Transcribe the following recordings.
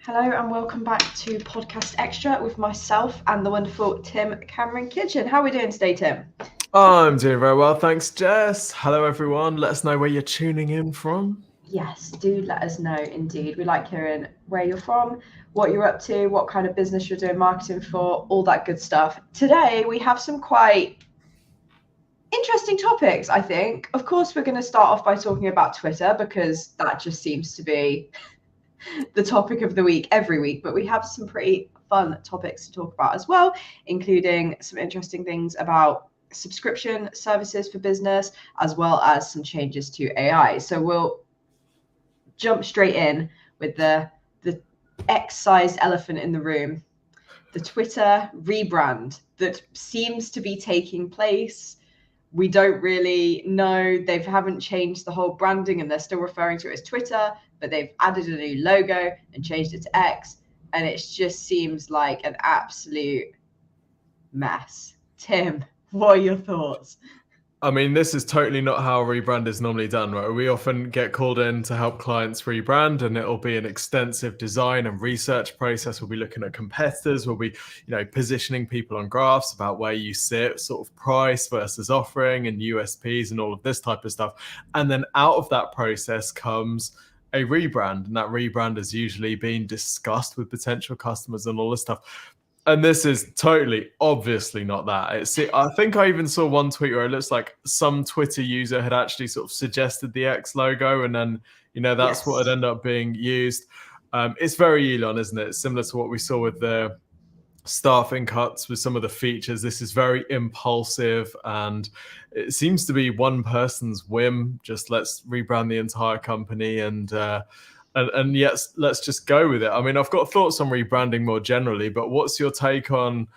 Hello and welcome back to Podcast Extra with myself and the wonderful Tim Cameron Kitchen. How are we doing today, Tim? I'm doing very well, thanks, Jess. Hello, everyone. Let us know where you're tuning in from. Yes, do let us know indeed. We like hearing where you're from, what you're up to, what kind of business you're doing marketing for, all that good stuff. Today we have some quite interesting topics, I think. Of course, we're going to start off by talking about Twitter because that just seems to be the topic of the week every week, but we have some pretty fun topics to talk about as well, including some interesting things about subscription services for business, as well as some changes to AI. So we'll jump straight in with the X-sized elephant in the room, the Twitter rebrand that seems to be taking place. We don't really know. They haven't changed the whole branding and they're still referring to it as Twitter, but they've added a new logo and changed it to X. And it just seems like an absolute mess. Tim, what are your thoughts? I mean, this is totally not how a rebrand is normally done, right? We often get called in to help clients rebrand, and it'll be an extensive design and research process. We'll be looking at competitors. We'll be, positioning people on graphs about where you sit, sort of price versus offering and USPs and all of this type of stuff. And then out of that process comes a rebrand, and that rebrand is usually being discussed with potential customers and all this stuff. And this is totally, obviously not that. I think I even saw one tweet where it looks like some Twitter user had actually sort of suggested the X logo, and then, that's what had ended up being used. It's very Elon, isn't it? Similar to what we saw with the staffing cuts with some of the features. This is very impulsive, and it seems to be one person's whim. Just let's rebrand the entire company and yes, let's just go with it. I mean, I've got thoughts on rebranding more generally, but what's your take on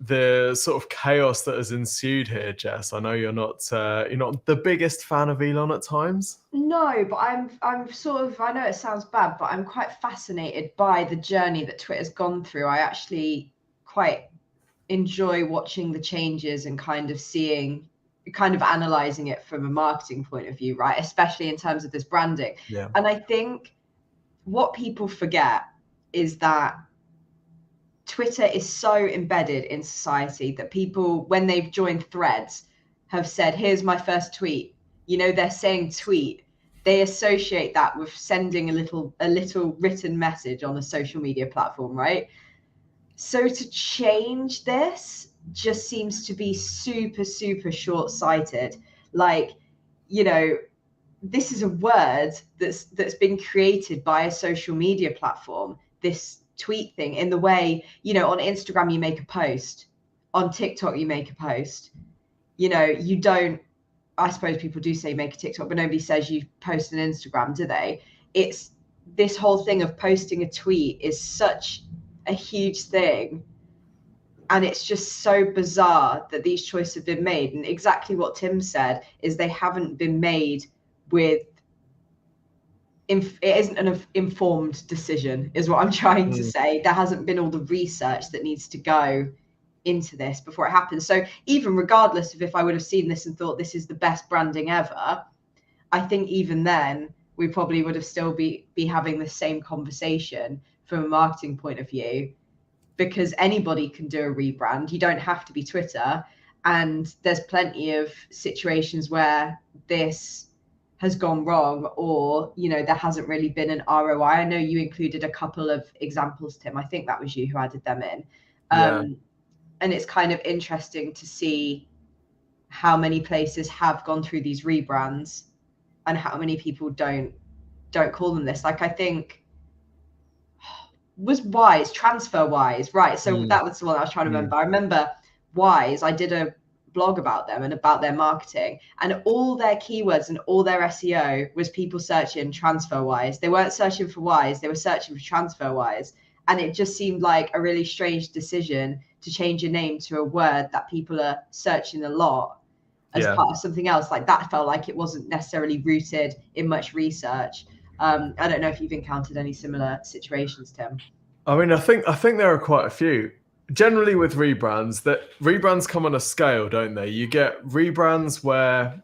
the sort of chaos that has ensued here, Jess? I know you're not the biggest fan of Elon at times. No, but I'm sort of, I know it sounds bad, but I'm quite fascinated by the journey that Twitter's gone through. I actually quite enjoy watching the changes and kind of analyzing it from a marketing point of view, right? Especially in terms of this branding. Yeah. And I think what people forget is that Twitter is so embedded in society that people, when they've joined threads, have said, here's my first tweet. They're saying tweet. They associate that with sending a little written message on a social media platform, right? So to change this just seems to be super, super short-sighted. Like, this is a word that's been created by a social media platform, this tweet thing, in the way, on Instagram you make a post, on TikTok you make a post. You don't, I suppose people do say make a TikTok, but nobody says you post an Instagram, do they? It's this whole thing of posting a tweet is such a huge thing. And it's just so bizarre that these choices have been made. And exactly what Tim said is they haven't been made with, it isn't an informed decision, is what I'm trying to say. There hasn't been all the research that needs to go into this before it happens. So even regardless of if I would have seen this and thought this is the best branding ever, I think even then we probably would have still be having the same conversation from a marketing point of view, because anybody can do a rebrand. You don't have to be Twitter. And there's plenty of situations where this has gone wrong, or, there hasn't really been an ROI. I know you included a couple of examples, Tim. I think that was you who added them in. And it's kind of interesting to see how many places have gone through these rebrands and how many people don't call them this. Like, I think was Wise, TransferWise, right? So that was the one I was trying to remember. I remember Wise, I did a blog about them and about their marketing, and all their keywords and all their SEO was people searching TransferWise. They weren't searching for Wise, they were searching for TransferWise. And it just seemed like a really strange decision to change your name to a word that people are searching a lot as part of something else. Like, that felt like it wasn't necessarily rooted in much research. I don't know if you've encountered any similar situations, Tim. I mean, I think there are quite a few. Generally with rebrands, that rebrands come on a scale, don't they? You get rebrands where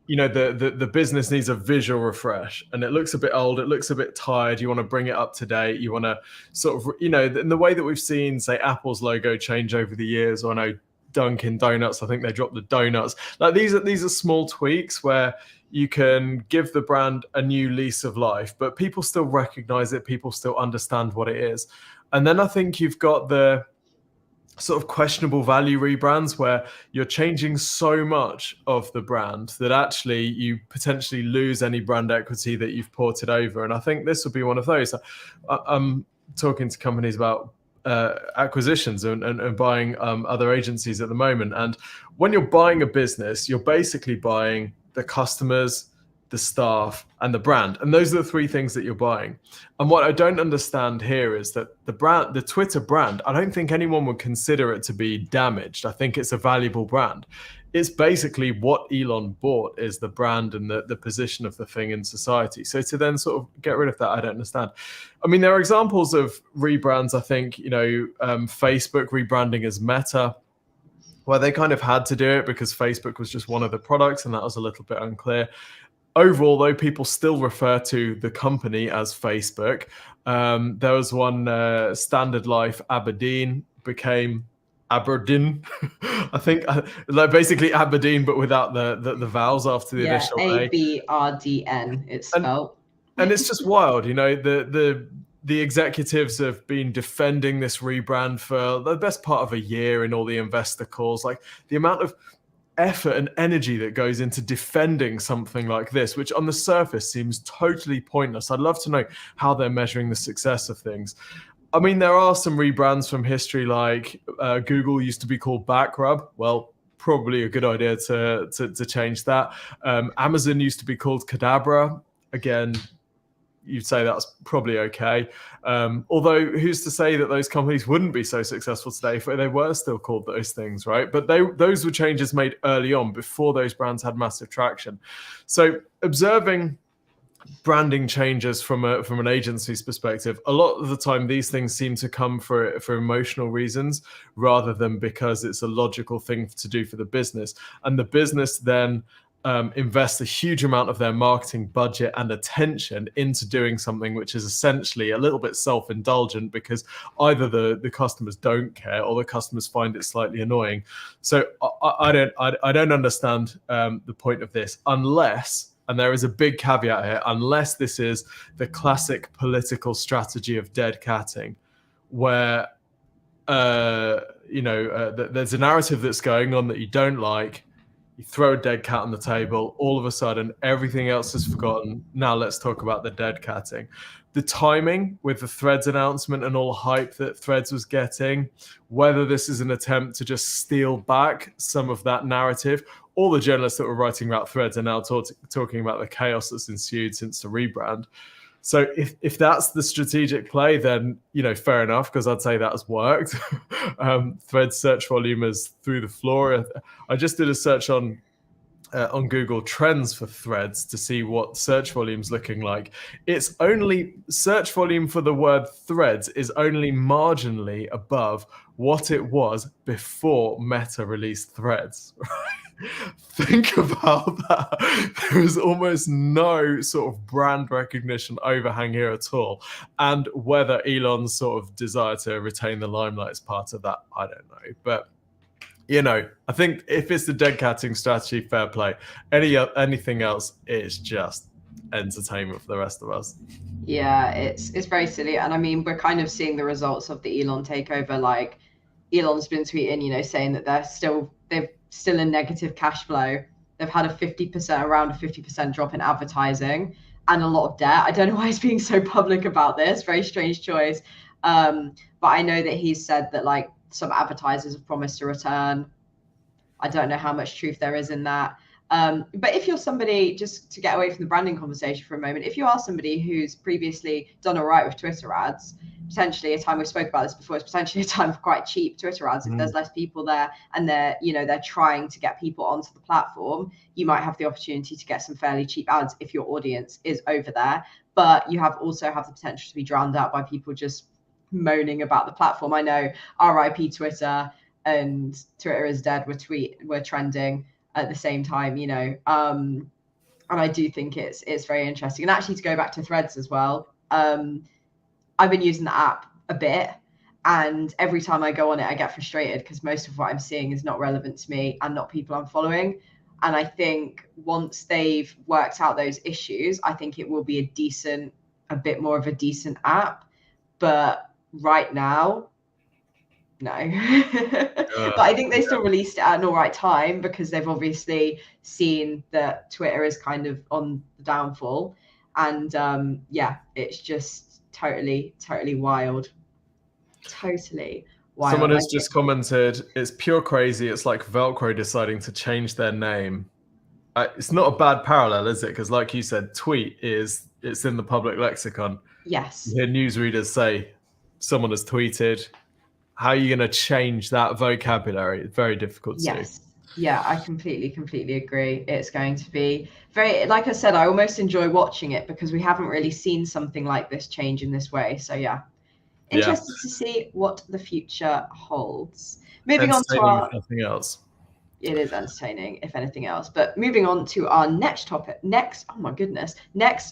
you know, the business needs a visual refresh, and it looks a bit old, it looks a bit tired. You want to bring it up to date. You want to sort of, you know, in the way that we've seen, say, Apple's logo change over the years, or I know Dunkin' Donuts, I think they dropped the donuts. Like these are small tweaks where you can give the brand a new lease of life, but people still recognize it, people still understand what it is. And then I think you've got the sort of questionable value rebrands where you're changing so much of the brand that actually you potentially lose any brand equity that you've ported over. And I think this will be one of those. I'm talking to companies about acquisitions and buying other agencies at the moment. And when you're buying a business, you're basically buying the customers, the staff, and the brand. And those are the three things that you're buying. And what I don't understand here is that the Twitter brand, I don't think anyone would consider it to be damaged. I think it's a valuable brand. It's basically what Elon bought is the brand and the position of the thing in society. So to then sort of get rid of that, I don't understand. I mean, there are examples of rebrands. I think, you know, Facebook rebranding as Meta, where they kind of had to do it because Facebook was just one of the products, and that was a little bit unclear. Overall, though, people still refer to the company as Facebook. There was one, Standard Life Aberdeen became Aberdeen. I think like basically Aberdeen, but without the vowels after the initial A. Abrdn, it's spelled. And it's just wild, you know, the executives have been defending this rebrand for the best part of a year in all the investor calls. Like the amount of effort and energy that goes into defending something like this, which on the surface seems totally pointless. I'd love to know how they're measuring the success of things. I mean, there are some rebrands from history, like Google used to be called Backrub. Well, probably a good idea to change that. Amazon used to be called Cadabra. Again, you'd say that's probably okay. Although who's to say that those companies wouldn't be so successful today if they were still called those things, right? But those were changes made early on before those brands had massive traction. So observing branding changes from an agency's perspective, a lot of the time these things seem to come for emotional reasons rather than because it's a logical thing to do for the business. And the business then invest a huge amount of their marketing budget and attention into doing something which is essentially a little bit self-indulgent because either the customers don't care or the customers find it slightly annoying. So I don't understand the point of this unless, and there is a big caveat here, unless this is the classic political strategy of dead catting, where there's a narrative that's going on that you don't like. You throw a dead cat on the table, all of a sudden everything else is forgotten. Now let's talk about the dead catting. The timing with the Threads announcement and all the hype that Threads was getting, whether this is an attempt to just steal back some of that narrative. All the journalists that were writing about Threads are now talking about the chaos that's ensued since the rebrand. So if that's the strategic play, then, you know, fair enough, because I'd say that has worked. Threads search volume is through the floor. I just did a search on Google Trends for Threads to see what search volume's looking like. It's only search volume for the word Threads is only marginally above what it was before Meta released Threads. Think about that. There is almost no sort of brand recognition overhang here at all. And whether Elon's sort of desire to retain the limelight is part of that, I don't know. But, you know, I think if it's the dead catting strategy, fair play. Anything else is just entertainment for the rest of us. Yeah, it's very silly. And I mean, we're kind of seeing the results of the Elon takeover. Like, Elon's been tweeting, you know, saying that they're still in negative cash flow. They've had around a 50% drop in advertising and a lot of debt. I don't know why he's being so public about this. Very strange choice. But I know that he's said that like some advertisers have promised to return. I don't know how much truth there is in that. But if you're somebody, just to get away from the branding conversation for a moment, if you are somebody who's previously done all right with Twitter ads, potentially a time, we spoke about this before, it's potentially a time for quite cheap Twitter ads. If there's less people there and they're trying to get people onto the platform, you might have the opportunity to get some fairly cheap ads if your audience is over there. But you also have the potential to be drowned out by people just moaning about the platform. I know RIP Twitter and Twitter is dead were trending at the same time, you know. And I do think it's very interesting. And actually, to go back to Threads as well, I've been using the app a bit, and every time I go on it, I get frustrated because most of what I'm seeing is not relevant to me and not people I'm following. And I think once they've worked out those issues, I think it will be a bit more of a decent app. But right now, no. But I think they still released it at an all right time because they've obviously seen that Twitter is kind of on the downfall. And yeah, it's just totally wild. Totally wild. Someone has just commented, it's pure crazy. It's like Velcro deciding to change their name. It's not a bad parallel, is it? Because like you said, it's in the public lexicon. Yes. You hear newsreaders say someone has tweeted. How are you going to change that vocabulary? It's very difficult to do. Yeah, I completely agree. It's going to be very, like I said, I almost enjoy watching it because we haven't really seen something like this change in this way. So yeah, interested to see what the future holds. Moving on to our, nothing else. It is entertaining, if anything else. But moving on to our next topic, next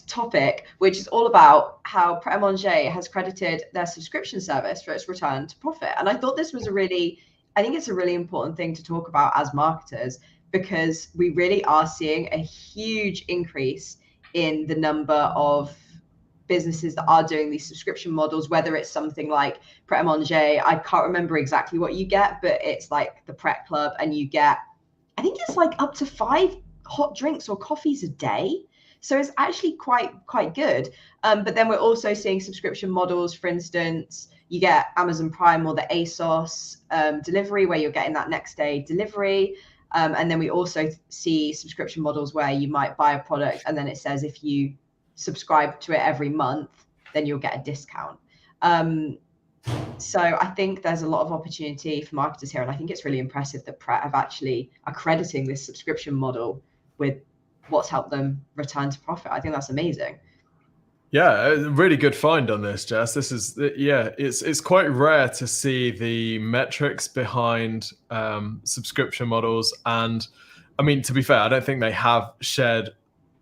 topic, which is all about how Pret a Manger has credited their subscription service for its return to profit. And I thought this was I think it's a really important thing to talk about as marketers, because we really are seeing a huge increase in the number of businesses that are doing these subscription models, whether it's something like Pret a Manger. I can't remember exactly what you get, but it's like the Pret Club, and you get, I think it's like up to 5 hot drinks or coffees a day. So it's actually quite good. But then we're also seeing subscription models. For instance, you get Amazon Prime or the ASOS delivery, where you're getting that next day delivery. And then we also see subscription models where you might buy a product and then it says if you subscribe to it every month, then you'll get a discount. So I think there's a lot of opportunity for marketers here, and I think it's really impressive that Pret have actually accrediting this subscription model with what's helped them return to profit. I think that's amazing. Yeah, really good find on this, Jess. This is, it's quite rare to see the metrics behind subscription models. And I mean, to be fair, I don't think they have shared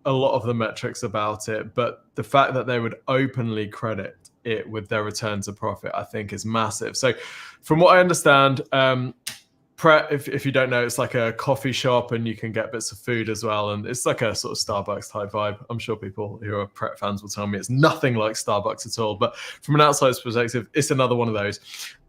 a lot of the metrics about it, but the fact that they would openly credit it with their return to profit, I think is massive. So from what I understand, Pret, if you don't know, it's like a coffee shop and you can get bits of food as well. And it's like a sort of Starbucks type vibe. I'm sure people who are Pret fans will tell me it's nothing like Starbucks at all. But from an outsider's perspective, it's another one of those.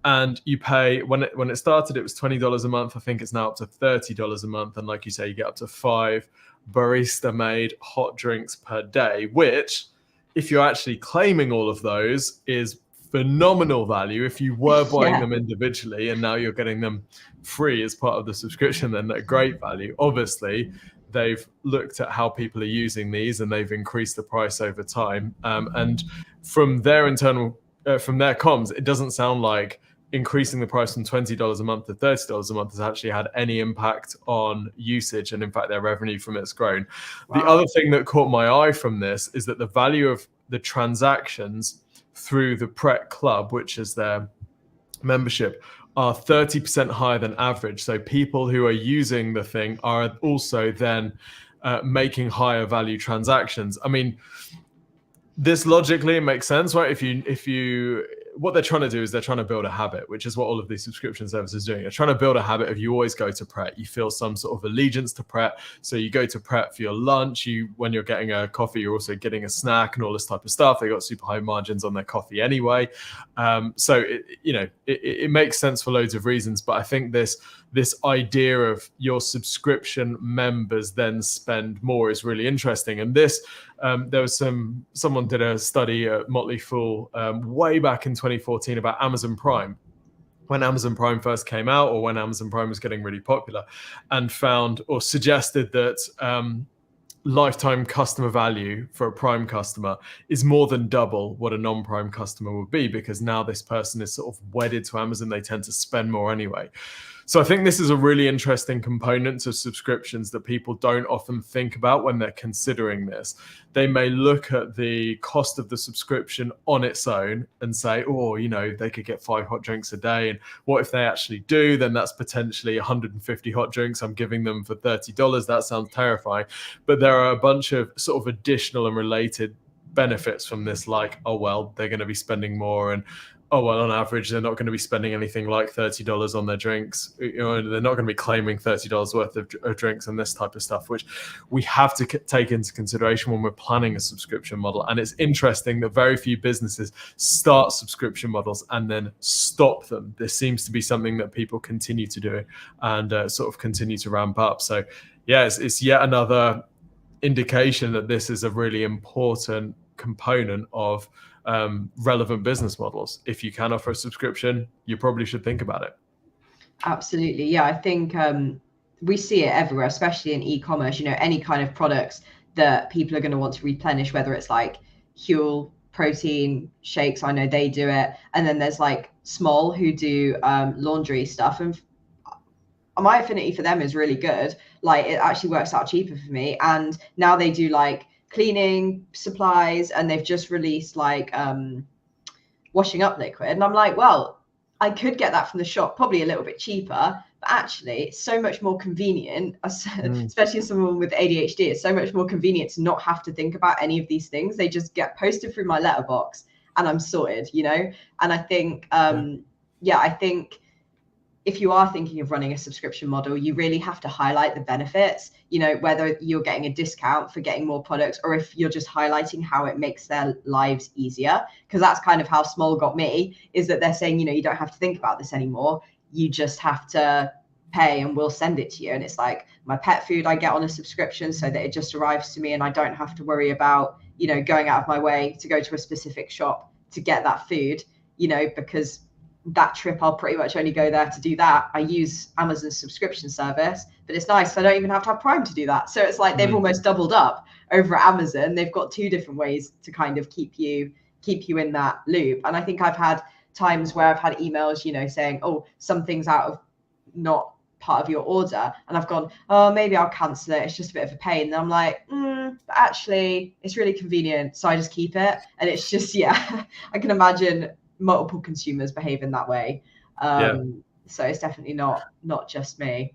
And you pay, when it started, it was $20 a month. I think it's now up to $30 a month. And like you say, you get up to 5 barista-made hot drinks per day, which, if you're actually claiming all of those, is phenomenal value. If you were buying them individually and now you're getting them free as part of the subscription, then a great value. Obviously, they've looked at how people are using these and they've increased the price over time. And from their from their comms, it doesn't sound like increasing the price from $20 a month to $30 a month has actually had any impact on usage, and in fact their revenue from it's grown. Wow. The other thing that caught my eye from this is that the value of the transactions through the Pret Club, which is their membership, are 30% higher than average. So people who are using the thing are also then making higher value transactions. I mean, this logically makes sense, right? If you what they're trying to do is they're trying to build a habit, which is what all of these subscription services are doing. They're trying to build a habit of, you always go to Pret. You feel some sort of allegiance to Pret. So you go to Pret for your lunch. When you're getting a coffee, you're also getting a snack and all this type of stuff. They got super high margins on their coffee anyway. So it makes sense for loads of reasons. But I think this idea of your subscription members then spend more is really interesting. And this, there was someone did a study at Motley Fool way back in 2014 about Amazon Prime, when Amazon Prime first came out, or when Amazon Prime was getting really popular, and found or suggested that lifetime customer value for a Prime customer is more than double what a non-Prime customer would be, because now this person is sort of wedded to Amazon. They tend to spend more anyway. So I think this is a really interesting component to subscriptions that people don't often think about when they're considering this. They may look at the cost of the subscription on its own and say, oh, they could get 5 hot drinks a day. And what if they actually do? Then that's potentially 150 hot drinks I'm giving them for $30. That sounds terrifying. But there are a bunch of sort of additional and related benefits from this, like, oh, well, they're going to be spending more, and oh, well, on average, they're not going to be spending anything like $30 on their drinks. They're not going to be claiming $30 worth of drinks and this type of stuff, which we have to take into consideration when we're planning a subscription model. And it's interesting that very few businesses start subscription models and then stop them. This seems to be something that people continue to do and sort of continue to ramp up. So, yeah, it's yet another indication that this is a really important component of relevant business models. If you can offer a subscription, you probably should think about it. Absolutely. Yeah, I think we see it everywhere, especially in e-commerce. Any kind of products that people are going to want to replenish, whether it's like Huel protein shakes, I know they do it, and then there's like Small who do laundry stuff, and my affinity for them is really good. Like, it actually works out cheaper for me. And now they do like cleaning supplies, and they've just released like washing up liquid, and I'm like, well, I could get that from the shop, probably a little bit cheaper, but actually it's so much more convenient, especially as someone with ADHD. It's so much more convenient to not have to think about any of these things. They just get posted through my letterbox and I'm sorted, and I think I think if you are thinking of running a subscription model, you really have to highlight the benefits, whether you're getting a discount for getting more products, or if you're just highlighting how it makes their lives easier. Because that's kind of how Small got me, is that they're saying, you don't have to think about this anymore. You just have to pay and we'll send it to you. And it's like my pet food I get on a subscription so that it just arrives to me and I don't have to worry about, going out of my way to go to a specific shop to get that food, because that trip I'll pretty much only go there to do that. I use Amazon's subscription service, but it's nice, I don't even have to have Prime to do that. So it's like they've almost doubled up over at Amazon. They've got 2 different ways to kind of keep you in that loop. And I think I've had times where I've had emails, saying, oh, something's out of not part of your order, and I've gone, oh, maybe I'll cancel it, it's just a bit of a pain. And I'm like, but actually it's really convenient, so I just keep it. And it's just, I can imagine multiple consumers behave in that way. So it's definitely not just me.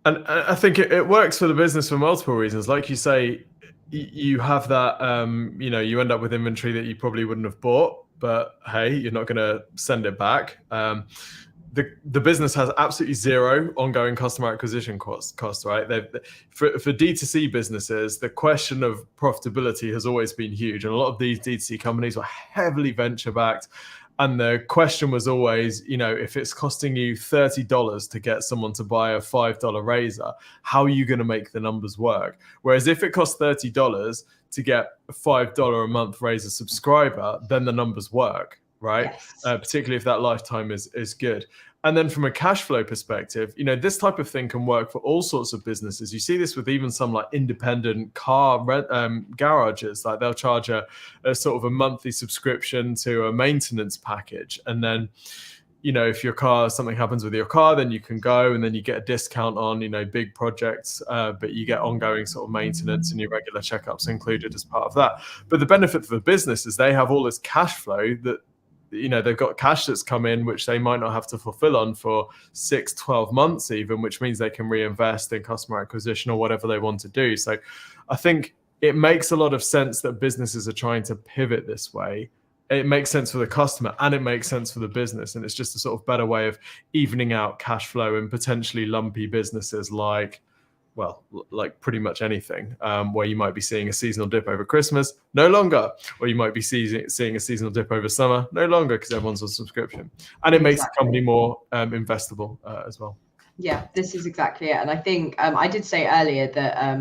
And I think it works for the business for multiple reasons. Like you say, you have that, you end up with inventory that you probably wouldn't have bought, but hey, you're not going to send it back. The business has absolutely zero ongoing customer acquisition costs, right? For D2C businesses, the question of profitability has always been huge. And a lot of these D2C companies were heavily venture backed. And the question was always, if it's costing you $30 to get someone to buy a $5 razor, how are you going to make the numbers work? Whereas if it costs $30 to get a $5 a month razor subscriber, then the numbers work, right? Yes. Particularly if that lifetime is good. And then from a cash flow perspective, this type of thing can work for all sorts of businesses. You see this with even some like independent car garages. Like they'll charge a sort of a monthly subscription to a maintenance package. And then, if something happens with your car, then you can go and then you get a discount on, big projects, but you get ongoing sort of maintenance and your regular checkups included as part of that. But the benefit for the business is they have all this cash flow that, they've got cash that's come in, which they might not have to fulfill on for 6-12 months even, which means they can reinvest in customer acquisition or whatever they want to do. So I think it makes a lot of sense that businesses are trying to pivot this way. It makes sense for the customer and it makes sense for the business. And it's just a sort of better way of evening out cash flow in potentially lumpy businesses like pretty much anything, where you might be seeing a seasonal dip over Christmas, no longer, or you might be seeing a seasonal dip over summer, no longer, because everyone's on subscription. And it makes the company more investable as well. Yeah, this is exactly it. And I think I did say earlier that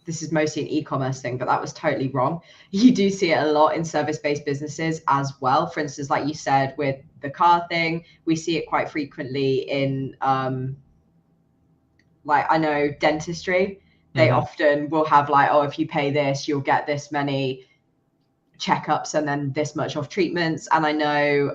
this is mostly an e-commerce thing, but that was totally wrong. You do see it a lot in service-based businesses as well. For instance, like you said, with the car thing, we see it quite frequently in like, I know dentistry, they often will have like, oh, if you pay this, you'll get this many checkups and then this much off treatments. And I know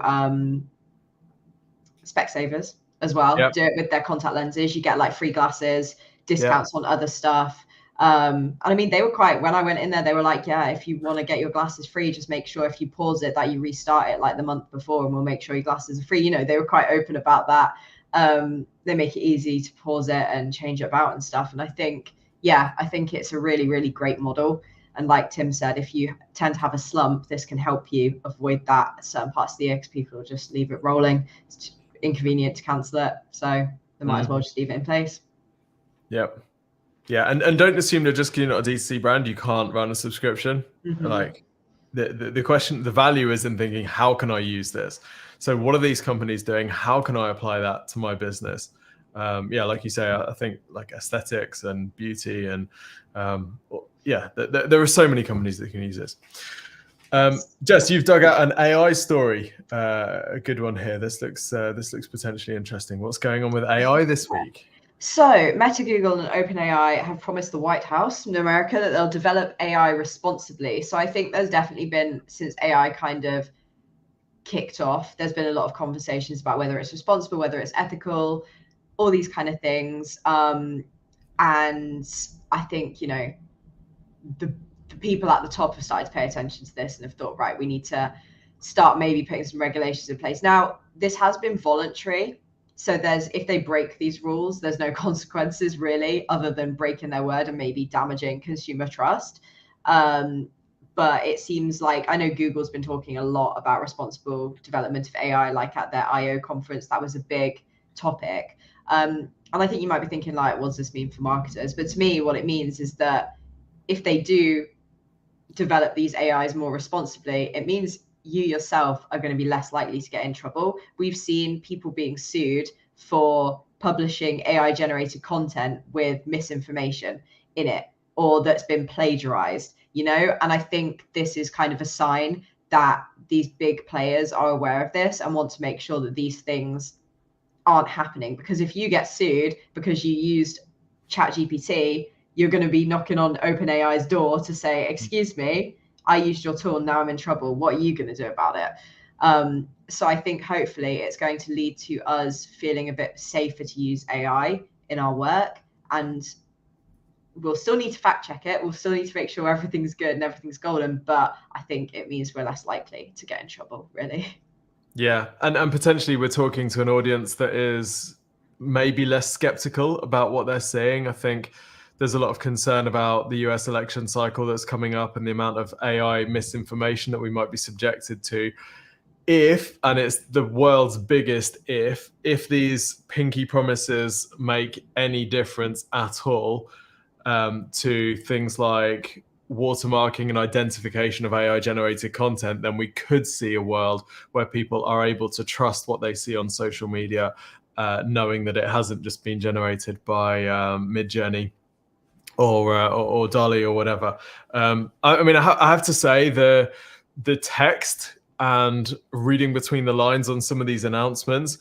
Specsavers as well. Yep. Do it with their contact lenses. You get like free glasses, discounts Yep. on other stuff. And I mean, they were quite, when I went in there, they were like, yeah, if you want to get your glasses free, just make sure if you pause it that you restart it like the month before, and we'll make sure your glasses are free. You know, they were quite open about that. They make it easy to pause it and change it about and stuff. And I think, yeah, I think it's a really, really great model. And like Tim said, if you tend to have a slump, this can help you avoid that at certain parts of the year, because people will just leave it rolling. It's inconvenient to cancel it, so they might as well just leave it in place. Yep. Yeah, and don't assume that just because you're not a D2C brand, you can't run a subscription. Like the question, the value is in thinking, how can I use this? So what are these companies doing? How can I apply that to my business? Yeah, like you say, I think like aesthetics and beauty and yeah, there are so many companies that can use this. Jess, you've dug out an AI story, a good one here. This looks potentially interesting. What's going on with AI this week? So Meta, Google, and OpenAI have promised the White House in America that they'll develop AI responsibly. So I think there's definitely been, since AI kind of kicked off, there's been a lot of conversations about whether it's responsible, whether it's ethical, all these kind of things. And I think, you know, the people at the top have started to pay attention to this and have thought, right, we need to start maybe putting some regulations in place. Now, this has been voluntary. So if they break these rules, there's no consequences really, other than breaking their word and maybe damaging consumer trust. But it seems like, I know Google's been talking a lot about responsible development of AI, like at their I/O conference, that was a big topic. And I think you might be thinking, like, what does this mean for marketers? But to me, what it means is that if they do develop these AIs more responsibly, it means you yourself are going to be less likely to get in trouble. We've seen people being sued for publishing AI generated content with misinformation in it, or that's been plagiarized, you know? And I think this is kind of a sign that these big players are aware of this and want to make sure that these things aren't happening. Because if you get sued because you used ChatGPT, you're going to be knocking on OpenAI's door to say, excuse me, I used your tool, now I'm in trouble. What are you going to do about it? So I think hopefully it's going to lead to us feeling a bit safer to use AI in our work. And we'll still need to fact check it. We'll still need to make sure everything's good and everything's golden. But I think it means we're less likely to get in trouble, really. Yeah, and potentially we're talking to an audience that is maybe less skeptical about what they're saying. I think there's a lot of concern about the US election cycle that's coming up and the amount of AI misinformation that we might be subjected to. If, and it's the world's biggest if these pinky promises make any difference at all to things like watermarking and identification of AI generated content, then we could see a world where people are able to trust what they see on social media, knowing that it hasn't just been generated by Midjourney or DALL-E or whatever. I mean, I have to say the text and reading between the lines on some of these announcements,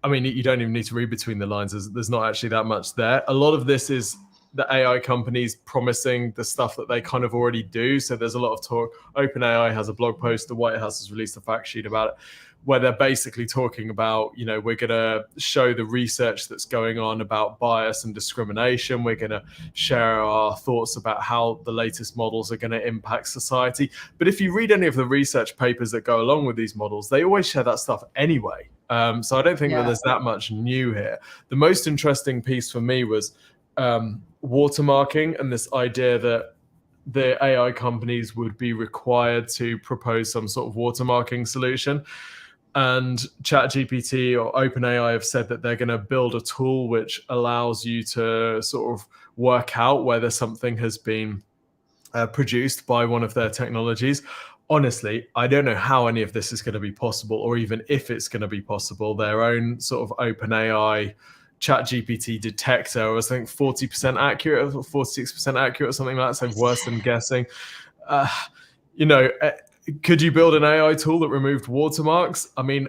I mean, you don't even need to read between the lines. There's not actually that much there. A lot of this is the AI companies promising the stuff that they kind of already do. So there's a lot of talk. OpenAI has a blog post. The White House has released a fact sheet about it, where they're basically talking about, you know, we're going to show the research that's going on about bias and discrimination. We're going to share our thoughts about how the latest models are going to impact society. But if you read any of the research papers that go along with these models, they always share that stuff anyway. So I don't think that there's that much new here. The most interesting piece for me was watermarking and this idea that the AI companies would be required to propose some sort of watermarking solution. And ChatGPT or OpenAI have said that they're going to build a tool which allows you to sort of work out whether something has been produced by one of their technologies. Honestly, I don't know how any of this is going to be possible, or even if it's going to be possible. Their own sort of OpenAI ChatGPT detector was, I think, 40% accurate or 46% accurate or something like that, so worse than guessing. You know, could you build an AI tool that removed watermarks? I mean,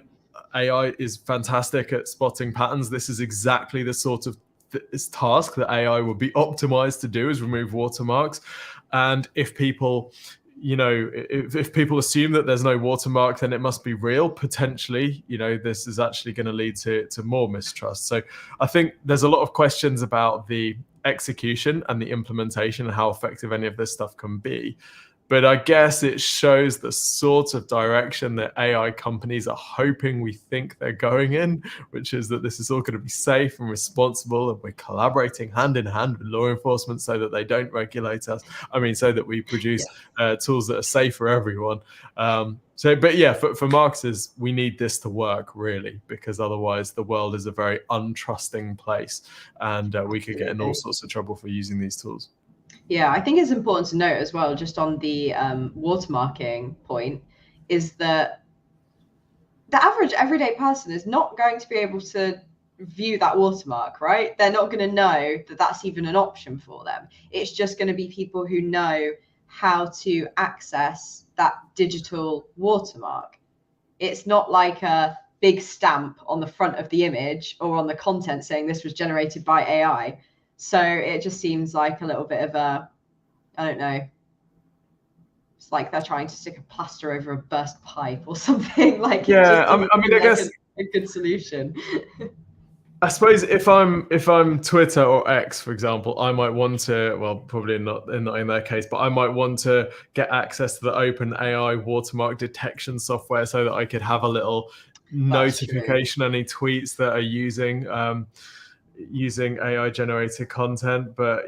AI is fantastic at spotting patterns. This is exactly the sort of task that AI would be optimized to do, is remove watermarks. And if people, if people assume that there's no watermark, then it must be real. Potentially, this is actually going to lead to more mistrust. So I think there's a lot of questions about the execution and the implementation and how effective any of this stuff can be. But I guess it shows the sort of direction that AI companies are hoping we think they're going in, which is that this is all going to be safe and responsible, and we're collaborating hand in hand with law enforcement so that they don't regulate us. So that we produce tools that are safe for everyone. For marketers, we need this to work, really, because otherwise the world is a very untrusting place, and we could get in all sorts of trouble for using these tools. Yeah, I think it's important to note as well, just on the watermarking point, is that the average everyday person is not going to be able to view that watermark, right? They're not going to know that that's even an option for them. It's just going to be people who know how to access that digital watermark. It's not like a big stamp on the front of the image or on the content saying this was generated by AI. So it just seems like a little bit of a, I don't know, it's like they're trying to stick a plaster over a burst pipe or something. Like, I guess a good solution. I suppose if I'm Twitter or X, for example, I might want to, well, probably not in their case, but I might want to get access to the open AI watermark detection software so that I could have a little notification any tweets that are using AI generated content. But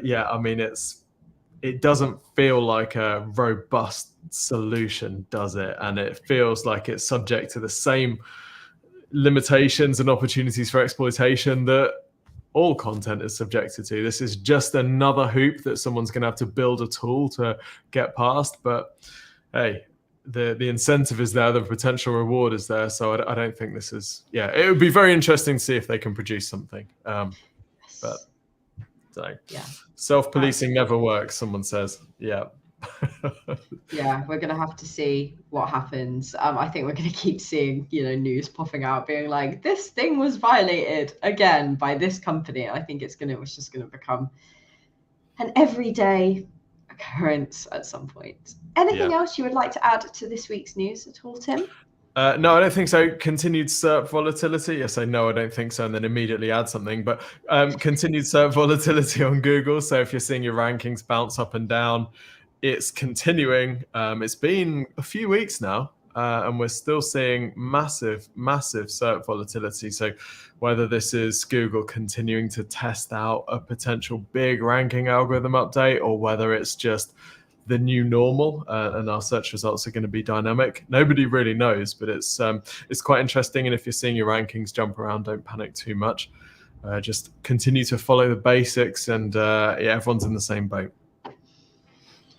it doesn't feel like a robust solution, does it? And it feels like it's subject to the same limitations and opportunities for exploitation that all content is subjected to. This is just another hoop that someone's going to have to build a tool to get past. But hey, the incentive is there, the potential reward is there. So I don't think this is, it would be very interesting to see if they can produce something. Self-policing never works, someone says. Yeah. Yeah, we're going to have to see what happens. I think we're going to keep seeing, news popping out being like, this thing was violated again by this company. I think it's just going to become an everyday occurrence at some point. Anything else you would like to add to this week's news at all, Tim? No, I don't think so. Continued SERP volatility. I say no, I don't think so, and then immediately add something. But continued SERP volatility on Google. So if you're seeing your rankings bounce up and down, it's continuing. It's been a few weeks now, and we're still seeing massive SERP volatility. So whether this is Google continuing to test out a potential big ranking algorithm update, or whether it's just the new normal and our search results are going to be dynamic, nobody really knows. But it's quite interesting. And if you're seeing your rankings jump around, don't panic too much. Just continue to follow the basics, and everyone's in the same boat.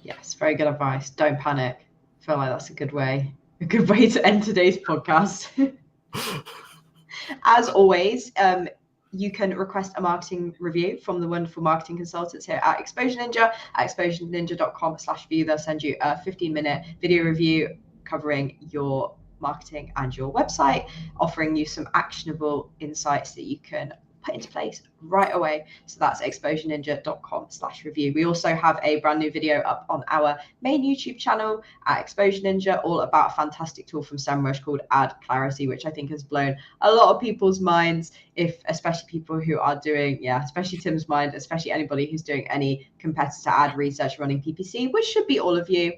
Yes, very good advice. Don't panic. I feel like that's a good way to end today's podcast. As always, you can request a marketing review from the wonderful marketing consultants here at Exposure Ninja at exposureninja.com/review. They'll send you a 15-minute video review covering your marketing and your website, offering you some actionable insights that you can put into place right away. So that's exposureninja.com/review. We also have a brand new video up on our main YouTube channel at Exposure Ninja, all about a fantastic tool from SEMrush called Ad Clarity, which I think has blown a lot of people's minds, especially people who are doing, especially Tim's mind, especially anybody who's doing any competitor ad research running PPC, which should be all of you.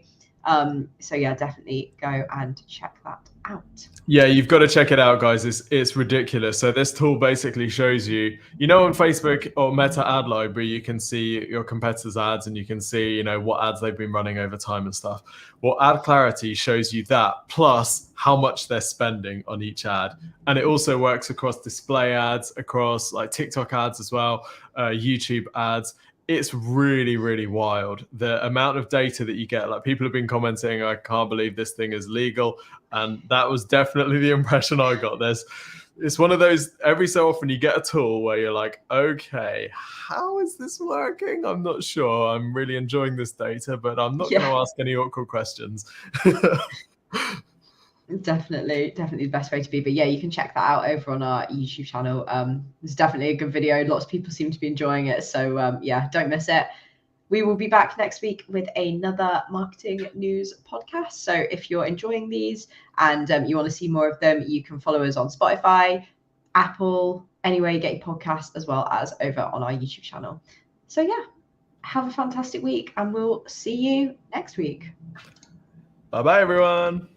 Definitely go and check that out. Yeah, you've got to check it out, guys. It's ridiculous. So this tool basically shows you, on Facebook or Meta Ad Library, you can see your competitors' ads, and you can see, what ads they've been running over time and stuff. Well, Ad Clarity shows you that, plus how much they're spending on each ad. And it also works across display ads, across like TikTok ads as well, YouTube ads. It's really, really wild. The amount of data that you get, like people have been commenting, I can't believe this thing is legal. And that was definitely the impression I got. It's one of those, every so often you get a tool where you're like, okay, how is this working? I'm not sure. I'm really enjoying this data, but I'm not going to ask any awkward questions. Definitely the best way to be. But you can check that out over on our YouTube channel. It's definitely a good video. Lots of people seem to be enjoying it. So don't miss it. we will be back next week with another marketing news podcast. So if you're enjoying these and you want to see more of them, you can follow us on Spotify, Apple, anywhere you get your podcast, as well as over on our YouTube channel. So yeah, have a fantastic week and we'll see you next week. Bye-bye, everyone.